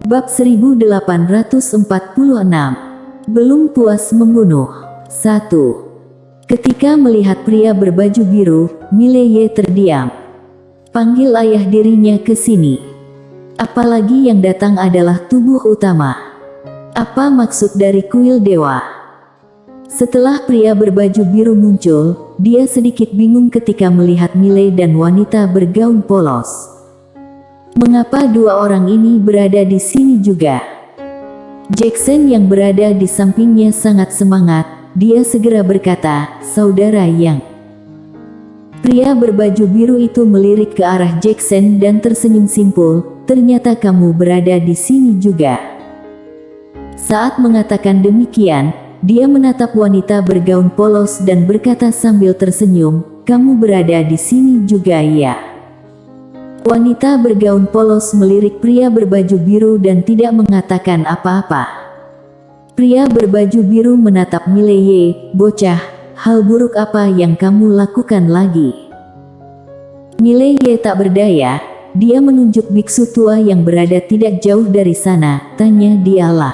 Bab 1846. Belum puas membunuh. 1. Ketika melihat pria berbaju biru, Mileye terdiam. Panggil ayah dirinya ke sini. Apalagi yang datang adalah tubuh utama. Apa maksud dari kuil dewa? Setelah pria berbaju biru muncul, dia sedikit bingung ketika melihat Mileye dan wanita bergaun polos. Mengapa dua orang ini berada di sini juga? Jackson yang berada di sampingnya sangat semangat. Dia segera berkata, "Saudara Yang." Pria berbaju biru itu melirik ke arah Jackson dan tersenyum simpul, "Ternyata kamu berada di sini juga." Saat mengatakan demikian, dia menatap wanita bergaun polos dan berkata sambil tersenyum, "Kamu berada di sini juga ya?" Wanita bergaun polos melirik pria berbaju biru dan tidak mengatakan apa-apa. Pria berbaju biru menatap Mileye, "Bocah, hal buruk apa yang kamu lakukan lagi?" Mileye tak berdaya, dia menunjuk biksu tua yang berada tidak jauh dari sana, tanya dialah.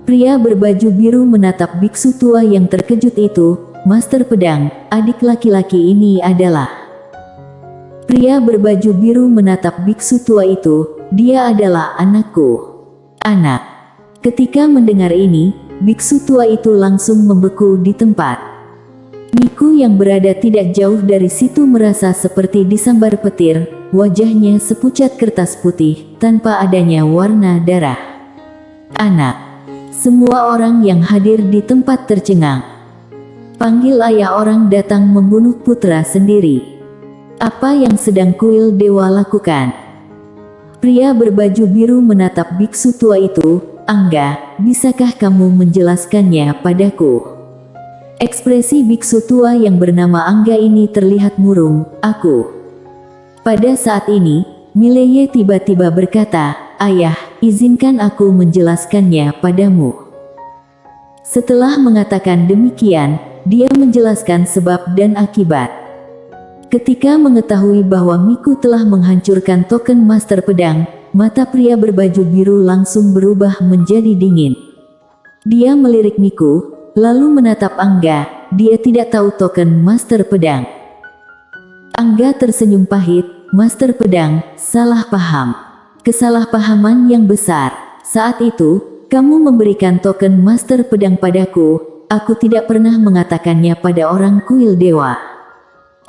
Pria berbaju biru menatap biksu tua yang terkejut itu, "Master Pedang, adik laki-laki ini adalah..." Pria berbaju biru menatap biksu tua itu, "Dia adalah anakku." "Anak?" Ketika mendengar ini, biksu tua itu langsung membeku di tempat. Miku yang berada tidak jauh dari situ merasa seperti disambar petir, wajahnya sepucat kertas putih, tanpa adanya warna darah. "Anak!" Semua orang yang hadir di tempat tercengang. Panggil ayah orang datang membunuh putra sendiri. Apa yang sedang kuil dewa lakukan? Pria berbaju biru menatap biksu tua itu, "Angga, bisakah kamu menjelaskannya padaku?" Ekspresi biksu tua yang bernama Angga ini terlihat murung. "Aku." Pada saat ini, Mileye tiba-tiba berkata, "Ayah, izinkan aku menjelaskannya padamu." Setelah mengatakan demikian, dia menjelaskan sebab dan akibat. Ketika mengetahui bahwa Miku telah menghancurkan token Master Pedang, mata pria berbaju biru langsung berubah menjadi dingin. Dia melirik Miku, lalu menatap Angga. Dia tidak tahu token Master Pedang. Angga tersenyum pahit, "Master Pedang, salah paham. Kesalahpahaman yang besar. Saat itu, kamu memberikan token Master Pedang padaku. Aku tidak pernah mengatakannya pada orang kuil dewa.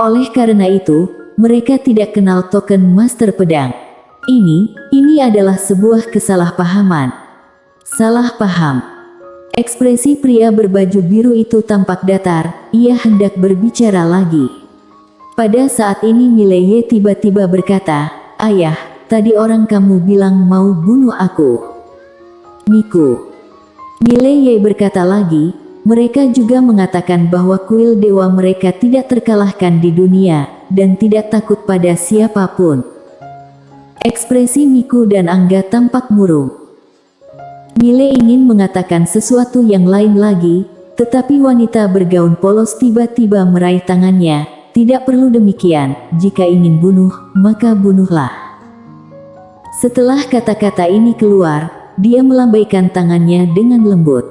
Oleh karena itu, mereka tidak kenal token Master Pedang. Ini adalah sebuah kesalahpahaman." "Salah paham." Ekspresi pria berbaju biru itu tampak datar, ia hendak berbicara lagi. Pada saat ini Mileye tiba-tiba berkata, "Ayah, tadi orang kamu bilang mau bunuh aku." "Miku." Mileye berkata lagi, "Mereka juga mengatakan bahwa kuil dewa mereka tidak terkalahkan di dunia, dan tidak takut pada siapapun." Ekspresi Miku dan Angga tampak murung. Mile ingin mengatakan sesuatu yang lain lagi, tetapi wanita bergaun polos tiba-tiba meraih tangannya. "Tidak perlu demikian, jika ingin bunuh, maka bunuhlah." Setelah kata-kata ini keluar, dia melambaikan tangannya dengan lembut.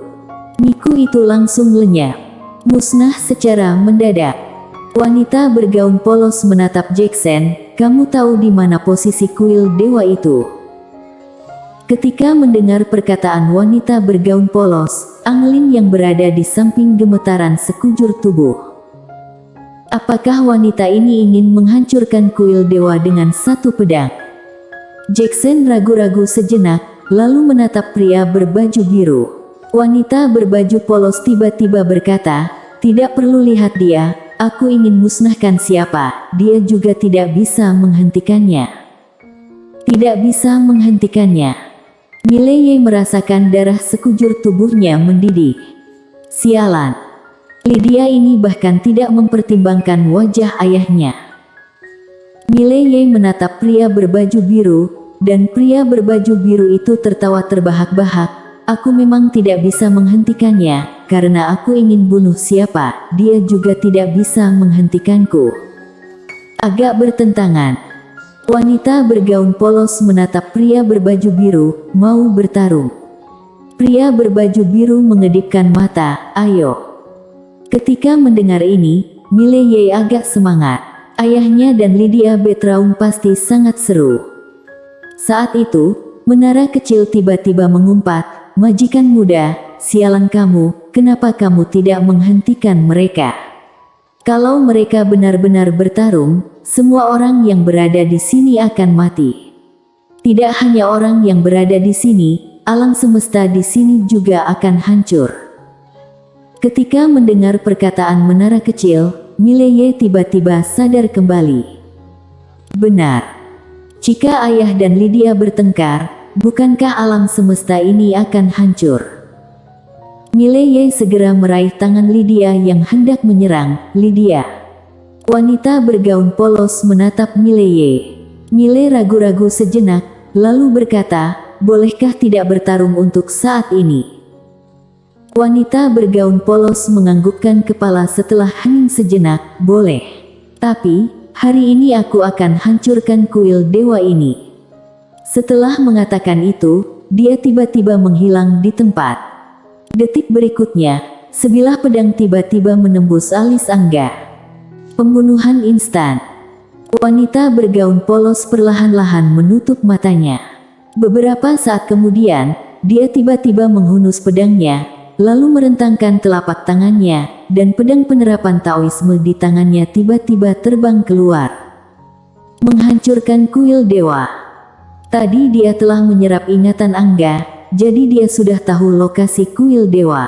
Miku itu langsung lenyap, musnah secara mendadak. Wanita bergaun polos menatap Jackson, "Kamu tahu di mana posisi kuil dewa itu?" Ketika mendengar perkataan wanita bergaun polos, Anglin yang berada di samping gemetaran sekujur tubuh. Apakah wanita ini ingin menghancurkan kuil dewa dengan satu pedang? Jackson ragu-ragu sejenak, lalu menatap pria berbaju biru. Wanita berbaju polos tiba-tiba berkata, "Tidak perlu lihat dia, aku ingin musnahkan siapa, dia juga tidak bisa menghentikannya." Tidak bisa menghentikannya. Mileye merasakan darah sekujur tubuhnya mendidih. Sialan. Lydia ini bahkan tidak mempertimbangkan wajah ayahnya. Mileye menatap pria berbaju biru, dan pria berbaju biru itu tertawa terbahak-bahak. "Aku memang tidak bisa menghentikannya, karena aku ingin bunuh siapa, dia juga tidak bisa menghentikanku." Agak bertentangan. Wanita bergaun polos menatap pria berbaju biru, mau bertarung. Pria berbaju biru mengedipkan mata, ayo. Ketika mendengar ini, Mileye agak semangat. Ayahnya dan Lydia Betraum pasti sangat seru. Saat itu, menara kecil tiba-tiba mengumpat, majikan muda, sialan kamu, kenapa kamu tidak menghentikan mereka? Kalau mereka benar-benar bertarung, semua orang yang berada di sini akan mati. Tidak hanya orang yang berada di sini, alam semesta di sini juga akan hancur. Ketika mendengar perkataan menara kecil, Mileye tiba-tiba sadar kembali. Benar. Jika ayah dan Lydia bertengkar, bukankah alam semesta ini akan hancur? Mileye segera meraih tangan Lydia yang hendak menyerang. Lydia. Wanita bergaun polos menatap Mileye. Mile ragu-ragu sejenak, lalu berkata, bolehkah tidak bertarung untuk saat ini? Wanita bergaun polos menganggukkan kepala setelah hening sejenak, boleh. Tapi, hari ini aku akan hancurkan kuil dewa ini. Setelah mengatakan itu, dia tiba-tiba menghilang di tempat. Detik berikutnya, sebilah pedang tiba-tiba menembus alis Angga. Pembunuhan instan. Wanita bergaun polos perlahan-lahan menutup matanya. Beberapa saat kemudian, dia tiba-tiba menghunus pedangnya, lalu merentangkan telapak tangannya, dan pedang penerapan Taoisme di tangannya tiba-tiba terbang keluar. Menghancurkan kuil dewa. Tadi dia telah menyerap ingatan Angga, jadi dia sudah tahu lokasi kuil dewa.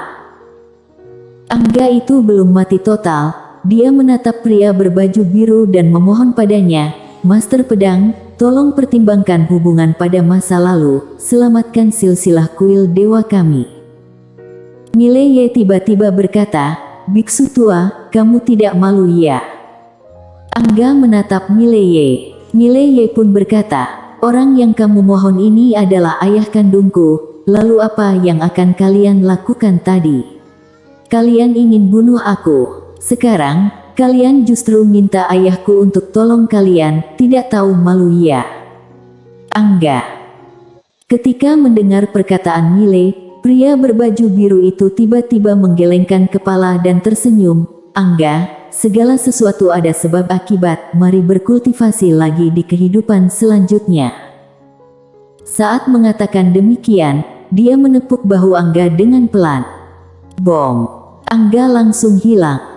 Angga itu belum mati total, dia menatap pria berbaju biru dan memohon padanya, Master Pedang, tolong pertimbangkan hubungan pada masa lalu, selamatkan silsilah kuil dewa kami. Mileye tiba-tiba berkata, biksu tua, kamu tidak malu ya? Angga menatap Mileye. Mileye pun berkata, orang yang kamu mohon ini adalah ayah kandungku, lalu apa yang akan kalian lakukan tadi? Kalian ingin bunuh aku. Sekarang, kalian justru minta ayahku untuk tolong kalian, tidak tahu malu ya? Angga. Ketika mendengar perkataan Mile, pria berbaju biru itu tiba-tiba menggelengkan kepala dan tersenyum. Angga, segala sesuatu ada sebab akibat, mari berkultivasi lagi di kehidupan selanjutnya. Saat mengatakan demikian, dia menepuk bahu Angga dengan pelan. Bom! Angga langsung hilang.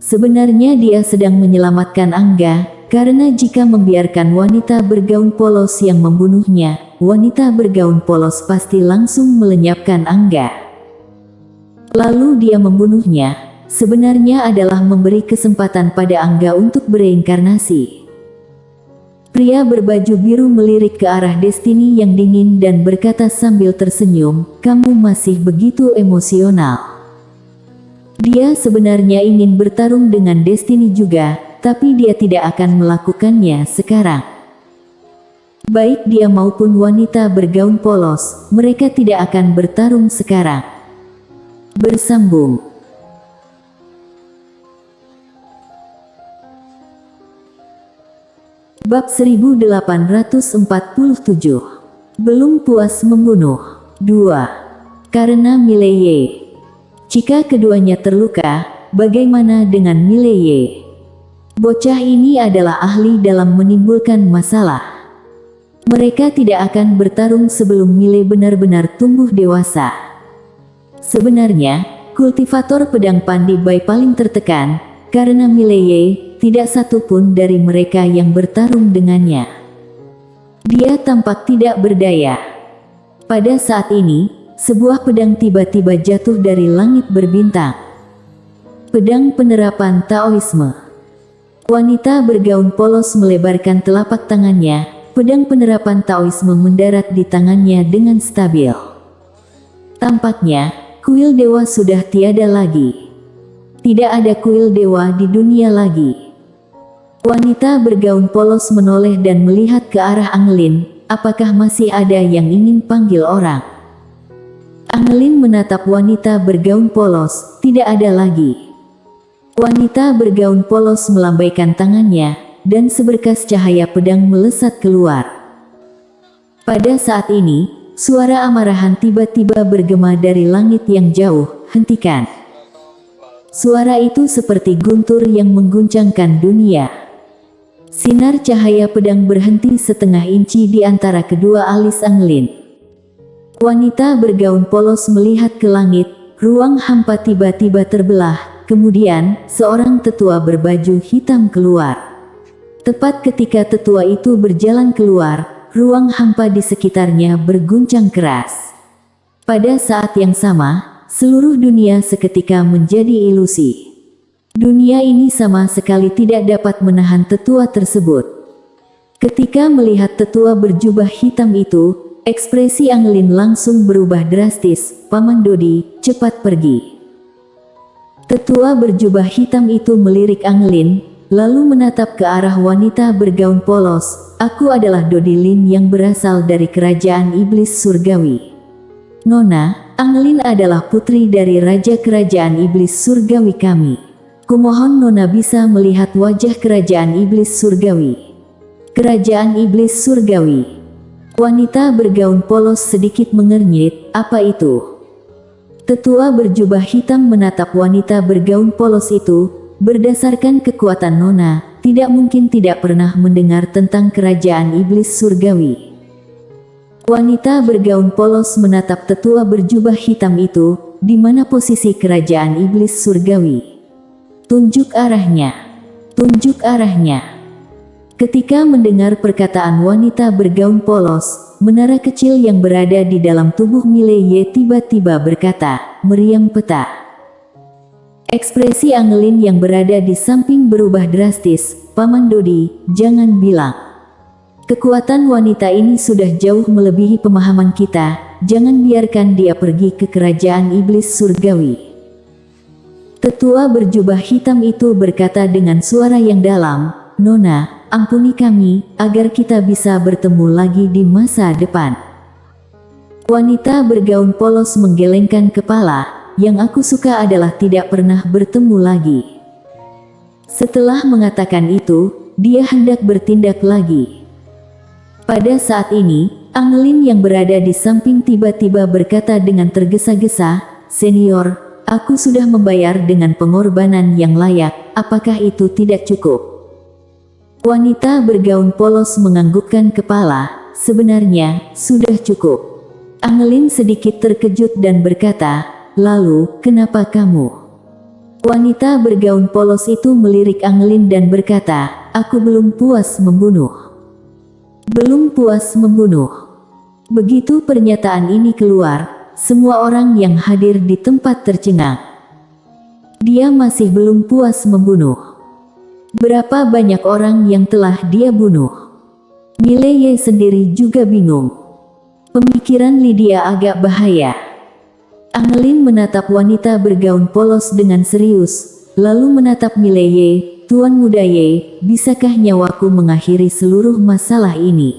Sebenarnya dia sedang menyelamatkan Angga, karena jika membiarkan wanita bergaun polos yang membunuhnya, wanita bergaun polos pasti langsung melenyapkan Angga. Lalu dia membunuhnya, sebenarnya adalah memberi kesempatan pada Angga untuk bereinkarnasi. Pria berbaju biru melirik ke arah Destiny yang dingin dan berkata sambil tersenyum, kamu masih begitu emosional. Dia sebenarnya ingin bertarung dengan Destiny juga, tapi dia tidak akan melakukannya sekarang. Baik dia maupun wanita bergaun polos, mereka tidak akan bertarung sekarang. Bersambung. Bab 1847. Belum puas membunuh. 2. Karena Mileye. Jika keduanya terluka, bagaimana dengan Mileye? Bocah ini adalah ahli dalam menimbulkan masalah. Mereka tidak akan bertarung sebelum Mile benar-benar tumbuh dewasa. Sebenarnya, kultivator pedang Pandai paling tertekan, karena Mileye, tidak satu pun dari mereka yang bertarung dengannya. Dia tampak tidak berdaya. Pada saat ini, sebuah pedang tiba-tiba jatuh dari langit berbintang. Pedang penerapan Taoisme. Wanita bergaun polos melebarkan telapak tangannya, pedang penerapan Taoisme mendarat di tangannya dengan stabil. Tampaknya, kuil dewa sudah tiada lagi. Tidak ada kuil dewa di dunia lagi. Wanita bergaun polos menoleh dan melihat ke arah Angelin, apakah masih ada yang ingin panggil orang? Angelin menatap wanita bergaun polos, tidak ada lagi. Wanita bergaun polos melambaikan tangannya, dan seberkas cahaya pedang melesat keluar. Pada saat ini, suara amarahan tiba-tiba bergema dari langit yang jauh, "Hentikan!" Suara itu seperti guntur yang mengguncangkan dunia. Sinar cahaya pedang berhenti setengah inci di antara kedua alis Anglin. Wanita bergaun polos melihat ke langit, ruang hampa tiba-tiba terbelah, kemudian seorang tetua berbaju hitam keluar. Tepat ketika tetua itu berjalan keluar, ruang hampa di sekitarnya berguncang keras. Pada saat yang sama, seluruh dunia seketika menjadi ilusi. Dunia ini sama sekali tidak dapat menahan tetua tersebut. Ketika melihat tetua berjubah hitam itu, ekspresi Anglin langsung berubah drastis. "Paman Dodi, cepat pergi." Tetua berjubah hitam itu melirik Anglin, lalu menatap ke arah wanita bergaun polos. "Aku adalah Dodi Lin yang berasal dari kerajaan iblis surgawi. Nona, Anglin adalah putri dari Raja Kerajaan Iblis Surgawi kami. Kumohon Nona bisa melihat wajah Kerajaan Iblis Surgawi." Kerajaan Iblis Surgawi. Wanita bergaun polos sedikit mengernyit, "Apa itu?" Tetua berjubah hitam menatap wanita bergaun polos itu. "Berdasarkan kekuatan Nona, tidak mungkin tidak pernah mendengar tentang Kerajaan Iblis Surgawi." Wanita bergaun polos menatap tetua berjubah hitam itu. "Di mana posisi Kerajaan Iblis Surgawi? Tunjuk arahnya. Tunjuk arahnya." Ketika mendengar perkataan wanita bergaun polos, menara kecil yang berada di dalam tubuh Mileye tiba-tiba berkata, "Meriam peta." Ekspresi Anglin yang berada di samping berubah drastis. "Paman Dodi, jangan bilang. Kekuatan wanita ini sudah jauh melebihi pemahaman kita, jangan biarkan dia pergi ke Kerajaan Iblis Surgawi." Tetua berjubah hitam itu berkata dengan suara yang dalam, "Nona, ampuni kami, agar kita bisa bertemu lagi di masa depan." Wanita bergaun polos menggelengkan kepala. "Yang aku suka adalah tidak pernah bertemu lagi." Setelah mengatakan itu, dia hendak bertindak lagi. Pada saat ini, Anglin yang berada di samping tiba-tiba berkata dengan tergesa-gesa, "Senior, aku sudah membayar dengan pengorbanan yang layak, apakah itu tidak cukup?" Wanita bergaun polos menganggukkan kepala. "Sebenarnya, sudah cukup." Anglin sedikit terkejut dan berkata, "Lalu, kenapa kamu?" Wanita bergaun polos itu melirik Anglin dan berkata, "Aku belum puas membunuh." Belum puas membunuh. Begitu pernyataan ini keluar, semua orang yang hadir di tempat tercengang. Dia masih belum puas membunuh. Berapa banyak orang yang telah dia bunuh? Mileye sendiri juga bingung. Pemikiran Lydia agak bahaya. Anglin menatap wanita bergaun polos dengan serius, lalu menatap Mileye. "Tuan Muda Ye, bisakah nyawaku mengakhiri seluruh masalah ini?"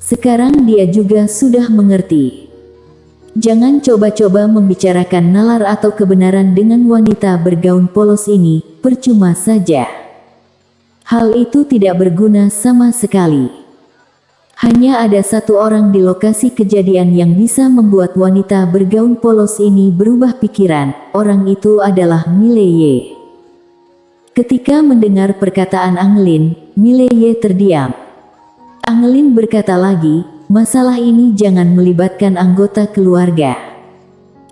Sekarang dia juga sudah mengerti. Jangan coba-coba membicarakan nalar atau kebenaran dengan wanita bergaun polos ini, percuma saja. Hal itu tidak berguna sama sekali. Hanya ada satu orang di lokasi kejadian yang bisa membuat wanita bergaun polos ini berubah pikiran, orang itu adalah Mileye. Ketika mendengar perkataan Anglin, Mileye terdiam. Anglin berkata lagi, "Masalah ini jangan melibatkan anggota keluarga."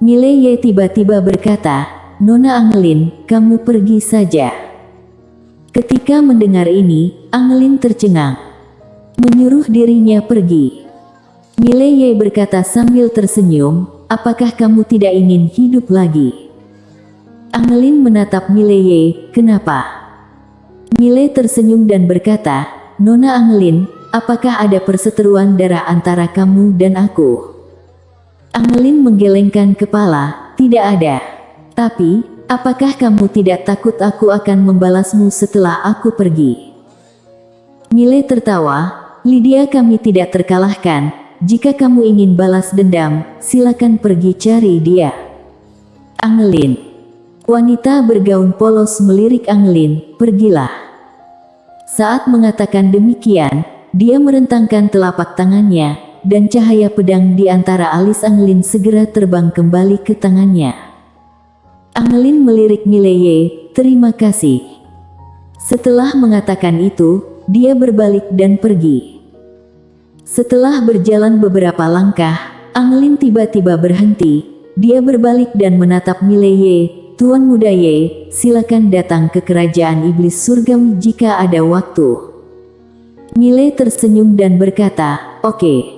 Mileye tiba-tiba berkata, "Nona Anglin, kamu pergi saja." Ketika mendengar ini, Anglin tercengang. Menyuruh dirinya pergi. Mileye berkata sambil tersenyum, "Apakah kamu tidak ingin hidup lagi?" Anglin menatap Mileye, "Kenapa?" Mileye tersenyum dan berkata, "Nona Anglin, apakah ada perseteruan darah antara kamu dan aku?" Anglin menggelengkan kepala, "Tidak ada. Tapi, apakah kamu tidak takut aku akan membalasmu setelah aku pergi?" Mileye tertawa, "Lydia, kami tidak terkalahkan. Jika kamu ingin balas dendam, silakan pergi cari dia." Anglin. Wanita bergaun polos melirik Anglin, "Pergilah." Saat mengatakan demikian, dia merentangkan telapak tangannya, dan cahaya pedang di antara alis Angelin segera terbang kembali ke tangannya. Angelin melirik Mileye, "Terima kasih." Setelah mengatakan itu, dia berbalik dan pergi. Setelah berjalan beberapa langkah, Angelin tiba-tiba berhenti. Dia berbalik dan menatap Mileye. "Tuan Muda Ye, silakan datang ke kerajaan iblis surgawi jika ada waktu." Mile tersenyum dan berkata, "Oke."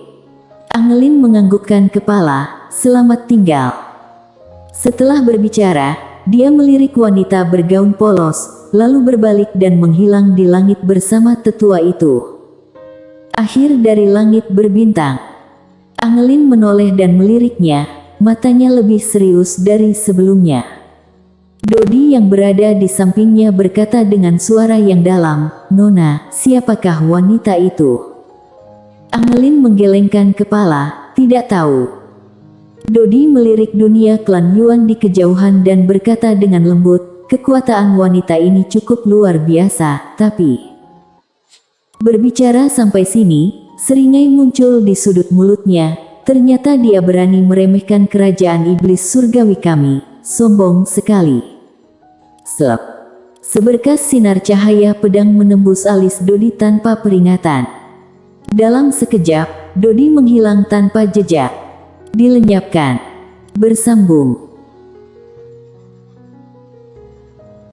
Angelin menganggukkan kepala, "Selamat tinggal." Setelah berbicara, dia melirik wanita bergaun polos, lalu berbalik dan menghilang di langit bersama tetua itu. Akhir dari langit berbintang. Angelin menoleh dan meliriknya, matanya lebih serius dari sebelumnya. Dodi yang berada di sampingnya berkata dengan suara yang dalam, "Nona, siapakah wanita itu?" Angelin menggelengkan kepala, "Tidak tahu." Dodi melirik dunia klan Yuan di kejauhan dan berkata dengan lembut, "Kekuatan wanita ini cukup luar biasa, tapi..." Berbicara sampai sini, seringai muncul di sudut mulutnya. Ternyata dia berani meremehkan kerajaan iblis surgawi kami. Sombong sekali. Slap. Seberkas sinar cahaya pedang menembus alis Dodi tanpa peringatan. Dalam sekejap, Dodi menghilang tanpa jejak. Dilenyapkan. Bersambung.